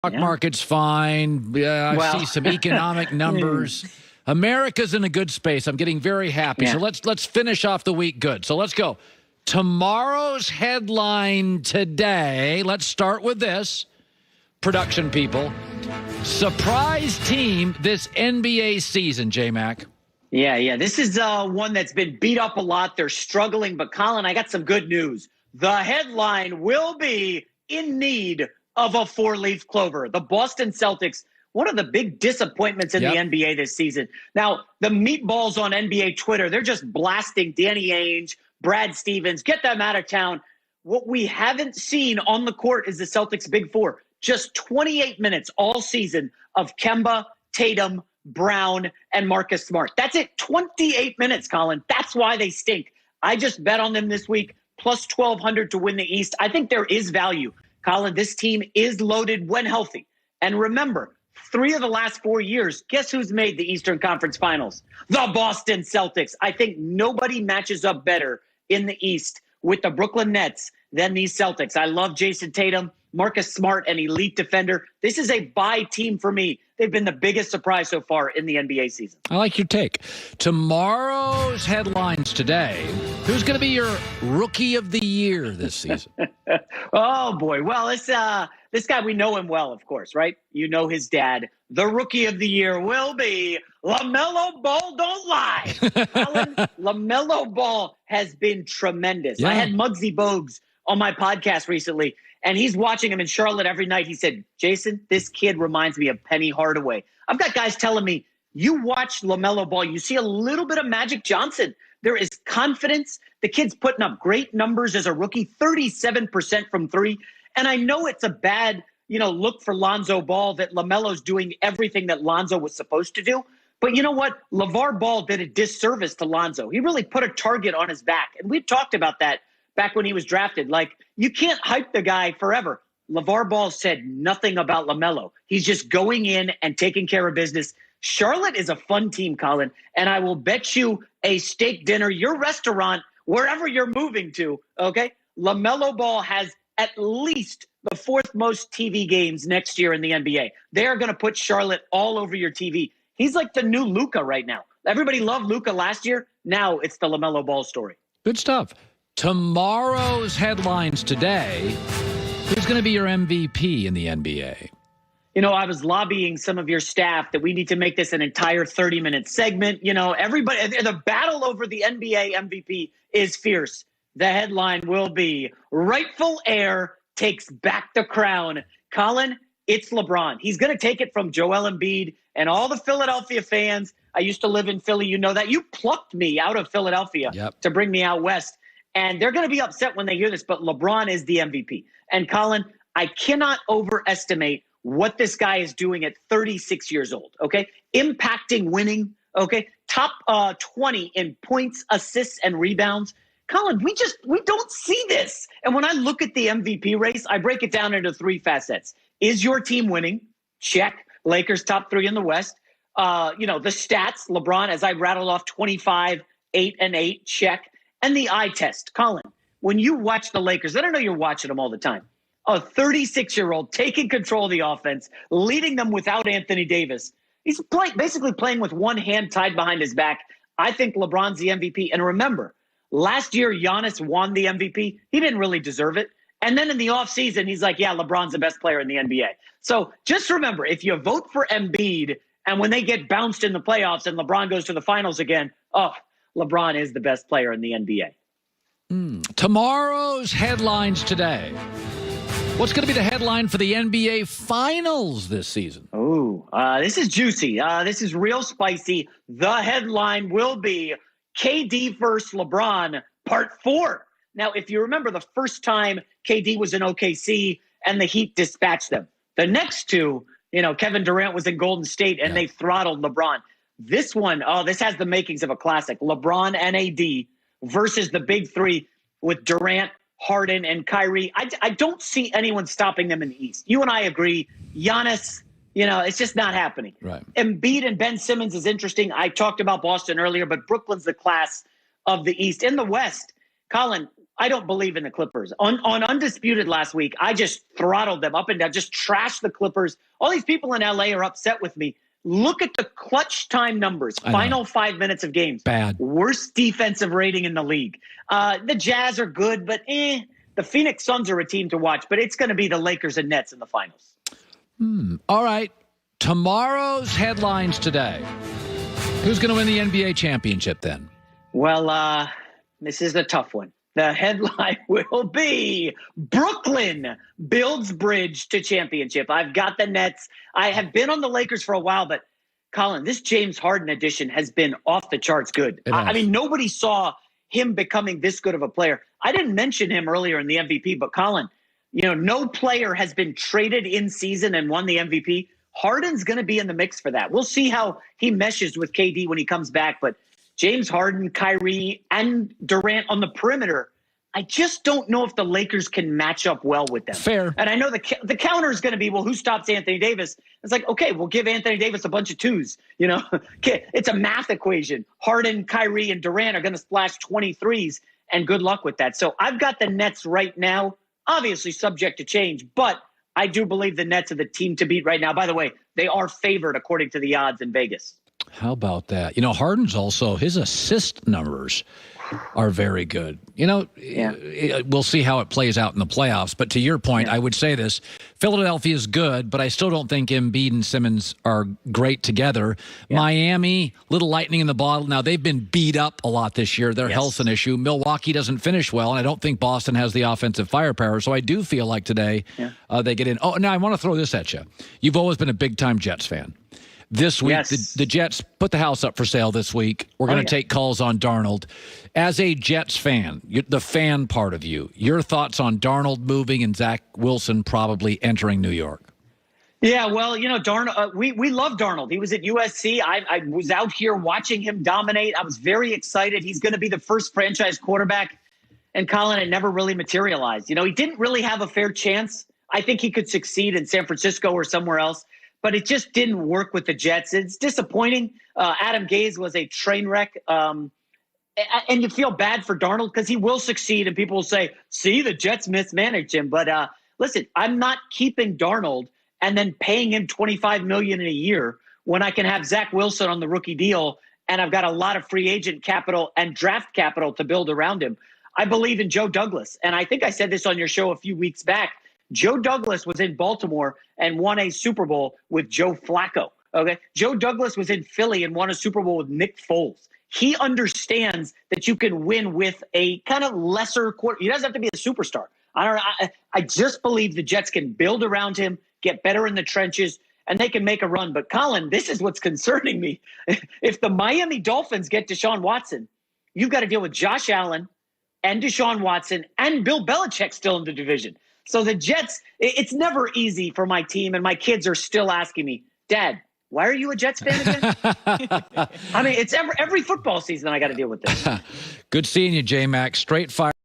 Stock market's fine. I see some economic numbers. America's in a good space. I'm getting very happy. So let's finish off the week good. So let's go. Tomorrow's headline today. Let's start with this. Production people. Surprise team this NBA season, J-Mac. Yeah. This is one that's been beat up a lot. They're struggling. But, Colin, I got some good news. The headline will be in need of a four-leaf clover. The Boston Celtics, one of the big disappointments in the NBA this season. Now, the meatballs on NBA Twitter, they're just blasting Danny Ainge, Brad Stevens, get them out of town. What we haven't seen on the court is the Celtics' big four. Just 28 minutes all season of Kemba, Tatum, Brown, and Marcus Smart. That's it, 28 minutes, Colin. That's why they stink. I just bet on them this week, plus 1,200 to win the East. I think there is value. Colin, this team is loaded when healthy. And remember, 3 of the last 4 years, guess who's made the Eastern Conference Finals? The Boston Celtics. I think nobody matches up better in the East with the Brooklyn Nets than these Celtics. I love Jason Tatum, Marcus Smart, an elite defender. This is a buy team for me. They've been the biggest surprise so far in the NBA season. I like your take. Tomorrow's headlines today. Who's going to be your rookie of the year this season? Oh, boy. Well, this guy, we know him well, of course, right? You know his dad. The rookie of the year will be LaMelo Ball. Don't lie. Colin, LaMelo Ball has been tremendous. Yeah. I had Muggsy Bogues on my podcast recently, and he's watching him in Charlotte every night. He said, Jason, this kid reminds me of Penny Hardaway. I've got guys telling me, you watch LaMelo Ball, you see a little bit of Magic Johnson. There is confidence. The kid's putting up great numbers as a rookie, 37% from three. And I know it's a bad, look for Lonzo Ball that LaMelo's doing everything that Lonzo was supposed to do. But you know what? LeVar Ball did a disservice to Lonzo. He really put a target on his back. And we talked about that back when he was drafted. Like, you can't hype the guy forever. LeVar Ball said nothing about LaMelo. He's just going in and taking care of business. Charlotte is a fun team, Colin, and I will bet you a steak dinner, your restaurant, wherever you're moving to, okay? LaMelo Ball has at least the 4th most TV games next year in the NBA. They are going to put Charlotte all over your TV. He's like the new Luka right now. Everybody loved Luka last year. Now it's the LaMelo Ball story. Good stuff. Tomorrow's headlines today. Who's going to be your MVP in the NBA? I was lobbying some of your staff that we need to make this an entire 30-minute segment. Everybody, the battle over the NBA MVP is fierce. The headline will be rightful heir takes back the crown. Colin, it's LeBron. He's going to take it from Joel Embiid and all the Philadelphia fans. I used to live in Philly. You know that. You plucked me out of Philadelphia to bring me out west. And they're going to be upset when they hear this, but LeBron is the MVP. And Colin, I cannot overestimate what this guy is doing at 36 years old, okay? Impacting winning, okay? Top 20 in points, assists, and rebounds. Colin, we don't see this. And when I look at the MVP race, I break it down into 3 facets. Is your team winning? Check. Lakers top 3 in the West. The stats, LeBron, as I rattled off 25, 8, and 8, check. And the eye test. Colin, when you watch the Lakers, I don't know you're watching them all the time. A 36-year-old taking control of the offense, leading them without Anthony Davis. He's basically playing with one hand tied behind his back. I think LeBron's the MVP. And remember, last year, Giannis won the MVP. He didn't really deserve it. And then in the offseason, he's like, yeah, LeBron's the best player in the NBA. So just remember, if you vote for Embiid and when they get bounced in the playoffs and LeBron goes to the finals again, LeBron is the best player in the NBA. Tomorrow's headlines today. What's going to be the headline for the NBA Finals this season? This is juicy. This is real spicy. The headline will be KD versus LeBron, Part 4. Now, if you remember the first time KD was in OKC and the Heat dispatched them. The next 2, Kevin Durant was in Golden State and they throttled LeBron. This one, this has the makings of a classic. LeBron and AD versus the big 3 with Durant, Harden, and Kyrie. I don't see anyone stopping them in the East. You and I agree. Giannis, it's just not happening. Right. Embiid and Ben Simmons is interesting. I talked about Boston earlier, but Brooklyn's the class of the East. In the West, Colin, I don't believe in the Clippers. On Undisputed last week, I just throttled them up and down, just trashed the Clippers. All these people in LA are upset with me. Look at the clutch time numbers, final 5 minutes of games. Bad. Worst defensive rating in the league. The Jazz are good, but the Phoenix Suns are a team to watch, but it's going to be the Lakers and Nets in the finals. All right. Tomorrow's headlines today. Who's going to win the NBA championship then? Well, this is a tough one. The headline will be Brooklyn builds bridge to championship. I've got the Nets. I have been on the Lakers for a while, but Colin, this James Harden addition has been off the charts good. I mean, nobody saw him becoming this good of a player. I didn't mention him earlier in the MVP, but Colin, no player has been traded in season and won the MVP. Harden's going to be in the mix for that. We'll see how he meshes with KD when he comes back, but James Harden, Kyrie, and Durant on the perimeter, I just don't know if the Lakers can match up well with them. Fair. And I know the counter is going to be, well, who stops Anthony Davis? It's like, okay, we'll give Anthony Davis a bunch of twos. It's a math equation. Harden, Kyrie, and Durant are going to splash 23s, and good luck with that. So I've got the Nets right now, obviously subject to change, but I do believe the Nets are the team to beat right now. By the way, they are favored according to the odds in Vegas. How about that? Harden's also, his assist numbers are very good. We'll see how it plays out in the playoffs. But to your point, I would say this. Philadelphia is good, but I still don't think Embiid and Simmons are great together. Yeah. Miami, little lightning in the bottle. Now, they've been beat up a lot this year. Their health's an issue. Milwaukee doesn't finish well, and I don't think Boston has the offensive firepower. So I do feel like today they get in. Oh, now I want to throw this at you. You've always been a big-time Jets fan. This week, the Jets put the house up for sale this week. We're going to take calls on Darnold. As a Jets fan, the fan part of you, your thoughts on Darnold moving and Zach Wilson probably entering New York? Yeah, well, Darnold, we love Darnold. He was at USC. I was out here watching him dominate. I was very excited. He's going to be the first franchise quarterback. And Colin, it never really materialized. He didn't really have a fair chance. I think he could succeed in San Francisco or somewhere else. But it just didn't work with the Jets. It's disappointing. Adam Gase was a train wreck. And you feel bad for Darnold because he will succeed. And people will say, see, the Jets mismanaged him. But listen, I'm not keeping Darnold and then paying him $25 million in a year when I can have Zach Wilson on the rookie deal. And I've got a lot of free agent capital and draft capital to build around him. I believe in Joe Douglas. And I think I said this on your show a few weeks back. Joe Douglas was in Baltimore and won a Super Bowl with Joe Flacco. Okay, Joe Douglas was in Philly and won a Super Bowl with Nick Foles. He understands that you can win with a kind of lesser quarter. He doesn't have to be a superstar. I just believe the Jets can build around him, get better in the trenches, and they can make a run. But Colin, this is what's concerning me. If the Miami Dolphins get Deshaun Watson, you've got to deal with Josh Allen and Deshaun Watson and Bill Belichick still in the division. So the Jets, it's never easy for my team, and my kids are still asking me, Dad, why are you a Jets fan again? I mean, it's every football season I got to deal with this. Good seeing you, J-Mac. Straight fire.